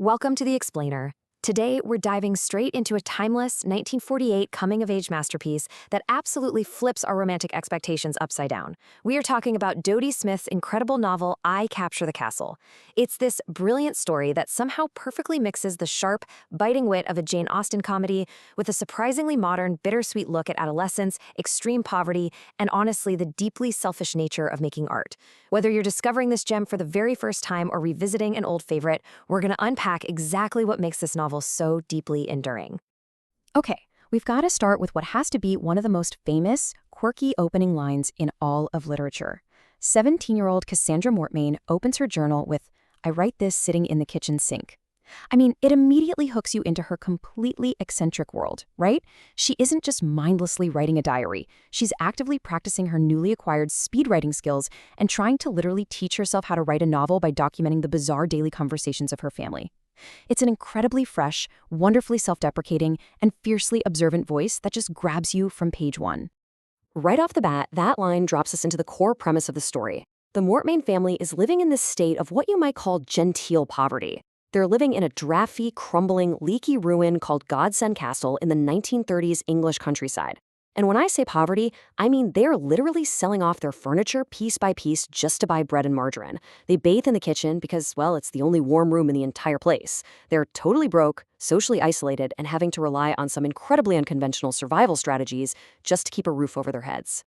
Welcome to The Explainer. Today, we're diving straight into a timeless 1948 coming-of-age masterpiece that absolutely flips our romantic expectations upside down. We are talking about Dodie Smith's incredible novel, I Capture the Castle. It's this brilliant story that somehow perfectly mixes the sharp, biting wit of a Jane Austen comedy with a surprisingly modern, bittersweet look at adolescence, extreme poverty, and honestly, the deeply selfish nature of making art. Whether you're discovering this gem for the very first time or revisiting an old favorite, we're going to unpack exactly what makes this novel so deeply enduring. Okay, we've got to start with what has to be one of the most famous, quirky opening lines in all of literature. 17-year-old Cassandra Mortmain opens her journal with, "I write this sitting in the kitchen sink." I mean, it immediately hooks you into her completely eccentric world, right? She isn't just mindlessly writing a diary. She's actively practicing her newly acquired speed writing skills and trying to literally teach herself how to write a novel by documenting the bizarre daily conversations of her family. It's an incredibly fresh, wonderfully self-deprecating, and fiercely observant voice that just grabs you from page one. Right off the bat, that line drops us into the core premise of the story. The Mortmain family is living in this state of what you might call genteel poverty. They're living in a drafty, crumbling, leaky ruin called Godsend Castle in the 1930s English countryside. And when I say poverty, I mean they're literally selling off their furniture piece by piece just to buy bread and margarine. They bathe in the kitchen because, well, it's the only warm room in the entire place. They're totally broke, socially isolated, and having to rely on some incredibly unconventional survival strategies just to keep a roof over their heads.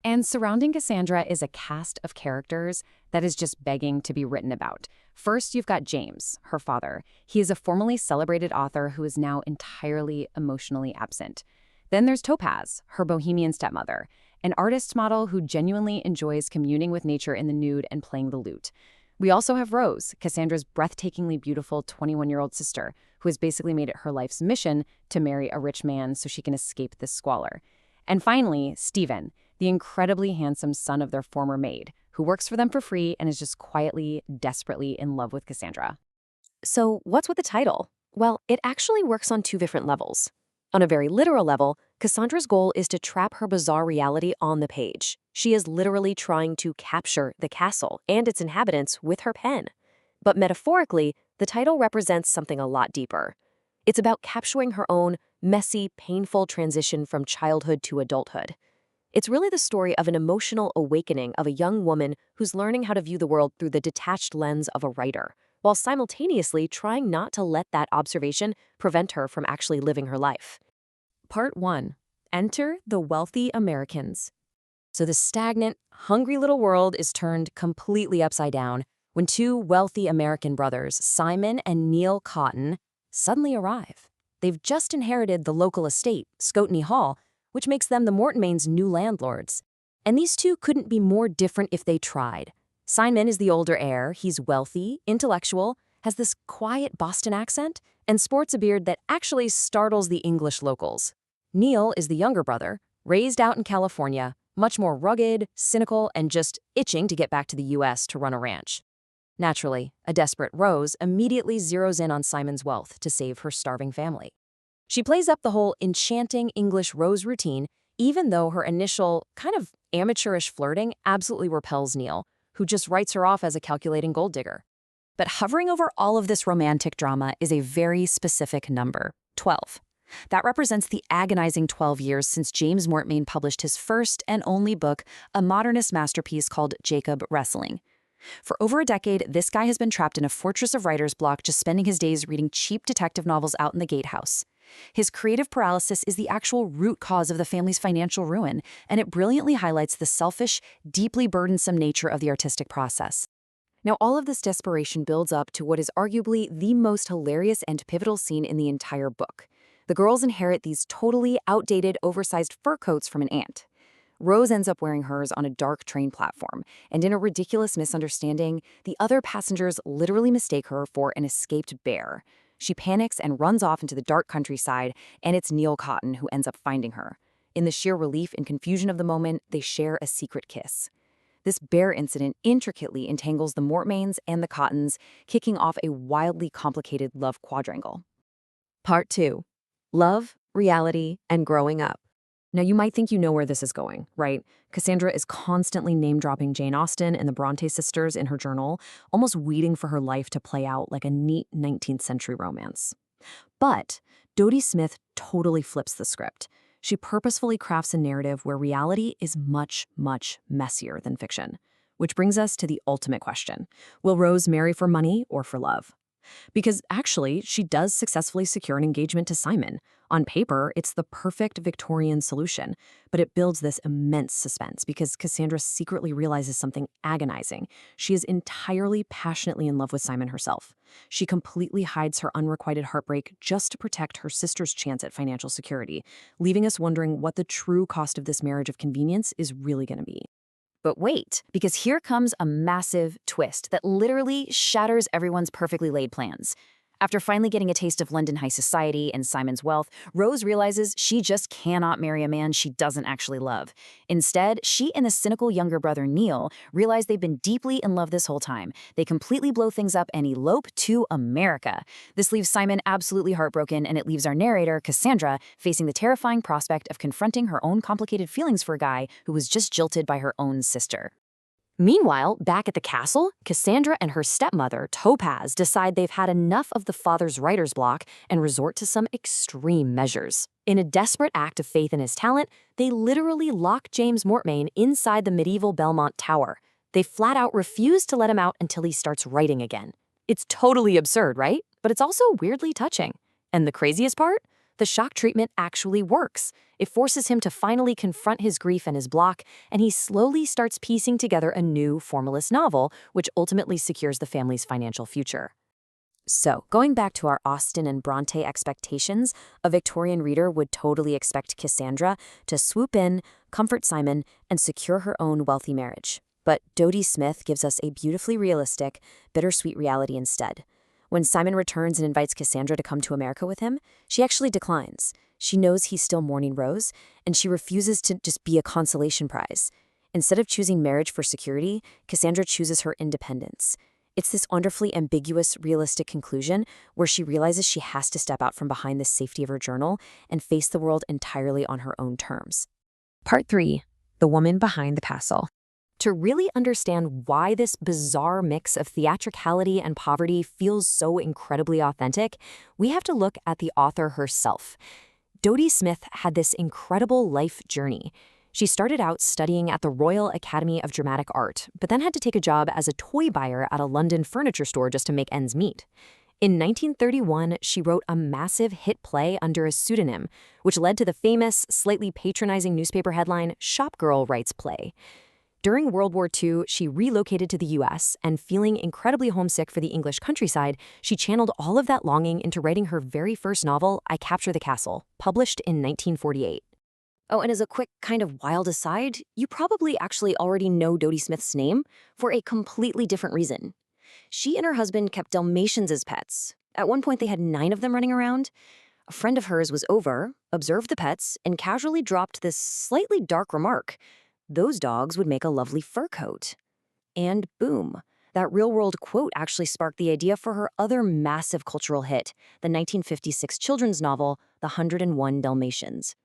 And surrounding Cassandra is a cast of characters that is just begging to be written about. First, you've got James, her father. He is a formerly celebrated author who is now entirely emotionally absent. Then there's Topaz, her bohemian stepmother, an artist model who genuinely enjoys communing with nature in the nude and playing the lute. We also have Rose, Cassandra's breathtakingly beautiful 21-year-old sister, who has basically made it her life's mission to marry a rich man so she can escape this squalor. And finally, Stephen, the incredibly handsome son of their former maid, who works for them for free and is just quietly, desperately in love with Cassandra. So what's with the title? Well, it actually works on two different levels. On a very literal level, Cassandra's goal is to trap her bizarre reality on the page. She is literally trying to capture the castle and its inhabitants with her pen. But metaphorically, the title represents something a lot deeper. It's about capturing her own messy, painful transition from childhood to adulthood. It's really the story of an emotional awakening of a young woman who's learning how to view the world through the detached lens of a writer, while simultaneously trying not to let that observation prevent her from actually living her life. Part 1. Enter the wealthy Americans. So the stagnant, hungry little world is turned completely upside down when two wealthy American brothers, Simon and Neil Cotton, suddenly arrive. They've just inherited the local estate, Scotney Hall, which makes them the Mortmains' new landlords. And these two couldn't be more different if they tried. Simon is the older heir. He's wealthy, intellectual, has this quiet Boston accent, and sports a beard that actually startles the English locals. Neil is the younger brother, raised out in California, much more rugged, cynical, and just itching to get back to the U.S. to run a ranch. Naturally, a desperate Rose immediately zeroes in on Simon's wealth to save her starving family. She plays up the whole enchanting English Rose routine, even though her initial, kind of amateurish flirting absolutely repels Neil, who just writes her off as a calculating gold digger. But hovering over all of this romantic drama is a very specific number, 12. That represents the agonizing 12 years since James Mortmain published his first and only book, a modernist masterpiece called Jacob Wrestling. For over a decade, this guy has been trapped in a fortress of writer's block, just spending his days reading cheap detective novels out in the gatehouse. His creative paralysis is the actual root cause of the family's financial ruin, and it brilliantly highlights the selfish, deeply burdensome nature of the artistic process. Now, all of this desperation builds up to what is arguably the most hilarious and pivotal scene in the entire book. The girls inherit these totally outdated, oversized fur coats from an aunt. Rose ends up wearing hers on a dark train platform, and in a ridiculous misunderstanding, the other passengers literally mistake her for an escaped bear. She panics and runs off into the dark countryside, and it's Neil Cotton who ends up finding her. In the sheer relief and confusion of the moment, they share a secret kiss. This bear incident intricately entangles the Mortmains and the Cottons, kicking off a wildly complicated love quadrangle. Part 2. Love, Reality, and Growing Up. Now, you might think you know where this is going, right? Cassandra is constantly name-dropping Jane Austen and the Bronte sisters in her journal, almost waiting for her life to play out like a neat 19th century romance. But Dodie Smith totally flips the script. She purposefully crafts a narrative where reality is much, much messier than fiction. Which brings us to the ultimate question. Will Rose marry for money or for love? Because actually, she does successfully secure an engagement to Simon. On paper, it's the perfect Victorian solution, but it builds this immense suspense because Cassandra secretly realizes something agonizing. She is entirely passionately in love with Simon herself. She completely hides her unrequited heartbreak just to protect her sister's chance at financial security, leaving us wondering what the true cost of this marriage of convenience is really going to be. But wait, because here comes a massive twist that literally shatters everyone's perfectly laid plans. After finally getting a taste of London high society and Simon's wealth, Rose realizes she just cannot marry a man she doesn't actually love. Instead, she and the cynical younger brother Neil realize they've been deeply in love this whole time. They completely blow things up and elope to America. This leaves Simon absolutely heartbroken, and it leaves our narrator, Cassandra, facing the terrifying prospect of confronting her own complicated feelings for a guy who was just jilted by her own sister. Meanwhile, back at the castle, Cassandra and her stepmother, Topaz, decide they've had enough of the father's writer's block and resort to some extreme measures. In a desperate act of faith in his talent, they literally lock James Mortmain inside the medieval Belmont Tower. They flat out refuse to let him out until he starts writing again. It's totally absurd, right? But it's also weirdly touching. And the craziest part? The shock treatment actually works. It forces him to finally confront his grief and his block, and he slowly starts piecing together a new formalist novel, which ultimately secures the family's financial future. So, going back to our Austen and Bronte expectations, a Victorian reader would totally expect Cassandra to swoop in, comfort Simon, and secure her own wealthy marriage. But Dodie Smith gives us a beautifully realistic, bittersweet reality instead. When Simon returns and invites Cassandra to come to America with him, she actually declines. She knows he's still mourning Rose, and she refuses to just be a consolation prize. Instead of choosing marriage for security, Cassandra chooses her independence. It's this wonderfully ambiguous, realistic conclusion where she realizes she has to step out from behind the safety of her journal and face the world entirely on her own terms. Part 3. The Woman Behind the Castle. To really understand why this bizarre mix of theatricality and poverty feels so incredibly authentic, we have to look at the author herself. Dodie Smith had this incredible life journey. She started out studying at the Royal Academy of Dramatic Art, but then had to take a job as a toy buyer at a London furniture store just to make ends meet. In 1931, she wrote a massive hit play under a pseudonym, which led to the famous, slightly patronizing newspaper headline, "Shopgirl Writes Play." During World War II, she relocated to the US, and feeling incredibly homesick for the English countryside, she channeled all of that longing into writing her very first novel, I Capture the Castle, published in 1948. Oh, and as a quick kind of wild aside, you probably actually already know Dodie Smith's name for a completely different reason. She and her husband kept Dalmatians as pets. At one point, they had 9 of them running around. A friend of hers was over, observed the pets, and casually dropped this slightly dark remark. Those dogs would make a lovely fur coat. And boom, that real-world quote actually sparked the idea for her other massive cultural hit, the 1956 children's novel, The 101 Dalmatians.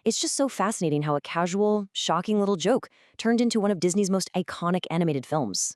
It's just so fascinating how a casual, shocking little joke turned into one of Disney's most iconic animated films.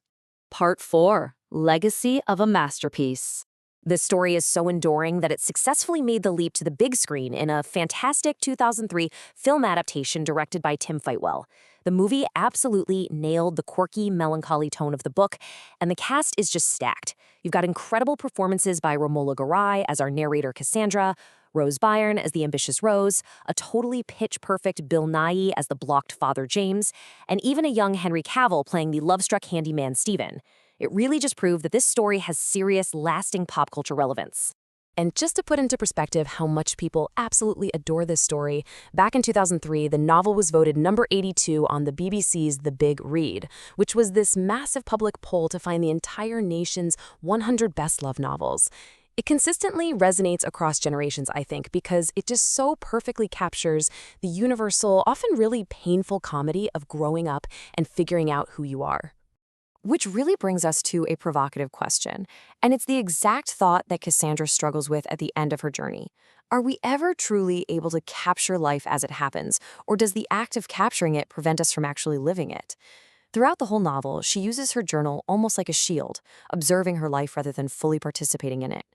Part 4. Legacy of a Masterpiece. This story is so enduring that it successfully made the leap to the big screen in a fantastic 2003 film adaptation directed by Tim Fightwell. The movie absolutely nailed the quirky, melancholy tone of the book, and the cast is just stacked. You've got incredible performances by Romola Garai as our narrator Cassandra, Rose Byrne as the ambitious Rose, a totally pitch-perfect Bill Nighy as the blocked father James, and even a young Henry Cavill playing the love-struck handyman Stephen. It really just proved that this story has serious, lasting pop culture relevance. And just to put into perspective how much people absolutely adore this story, back in 2003, the novel was voted number 82 on the BBC's The Big Read, which was this massive public poll to find the entire nation's 100 best-loved novels. It consistently resonates across generations, I think, because it just so perfectly captures the universal, often really painful comedy of growing up and figuring out who you are. Which really brings us to a provocative question, and it's the exact thought that Cassandra struggles with at the end of her journey. Are we ever truly able to capture life as it happens, or does the act of capturing it prevent us from actually living it? Throughout the whole novel, she uses her journal almost like a shield, observing her life rather than fully participating in it.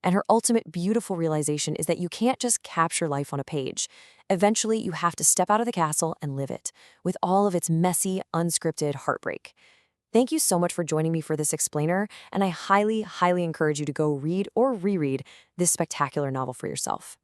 And her ultimate beautiful realization is that you can't just capture life on a page. Eventually, you have to step out of the castle and live it, with all of its messy, unscripted heartbreak. Thank you so much for joining me for this explainer, and I highly, highly encourage you to go read or reread this spectacular novel for yourself.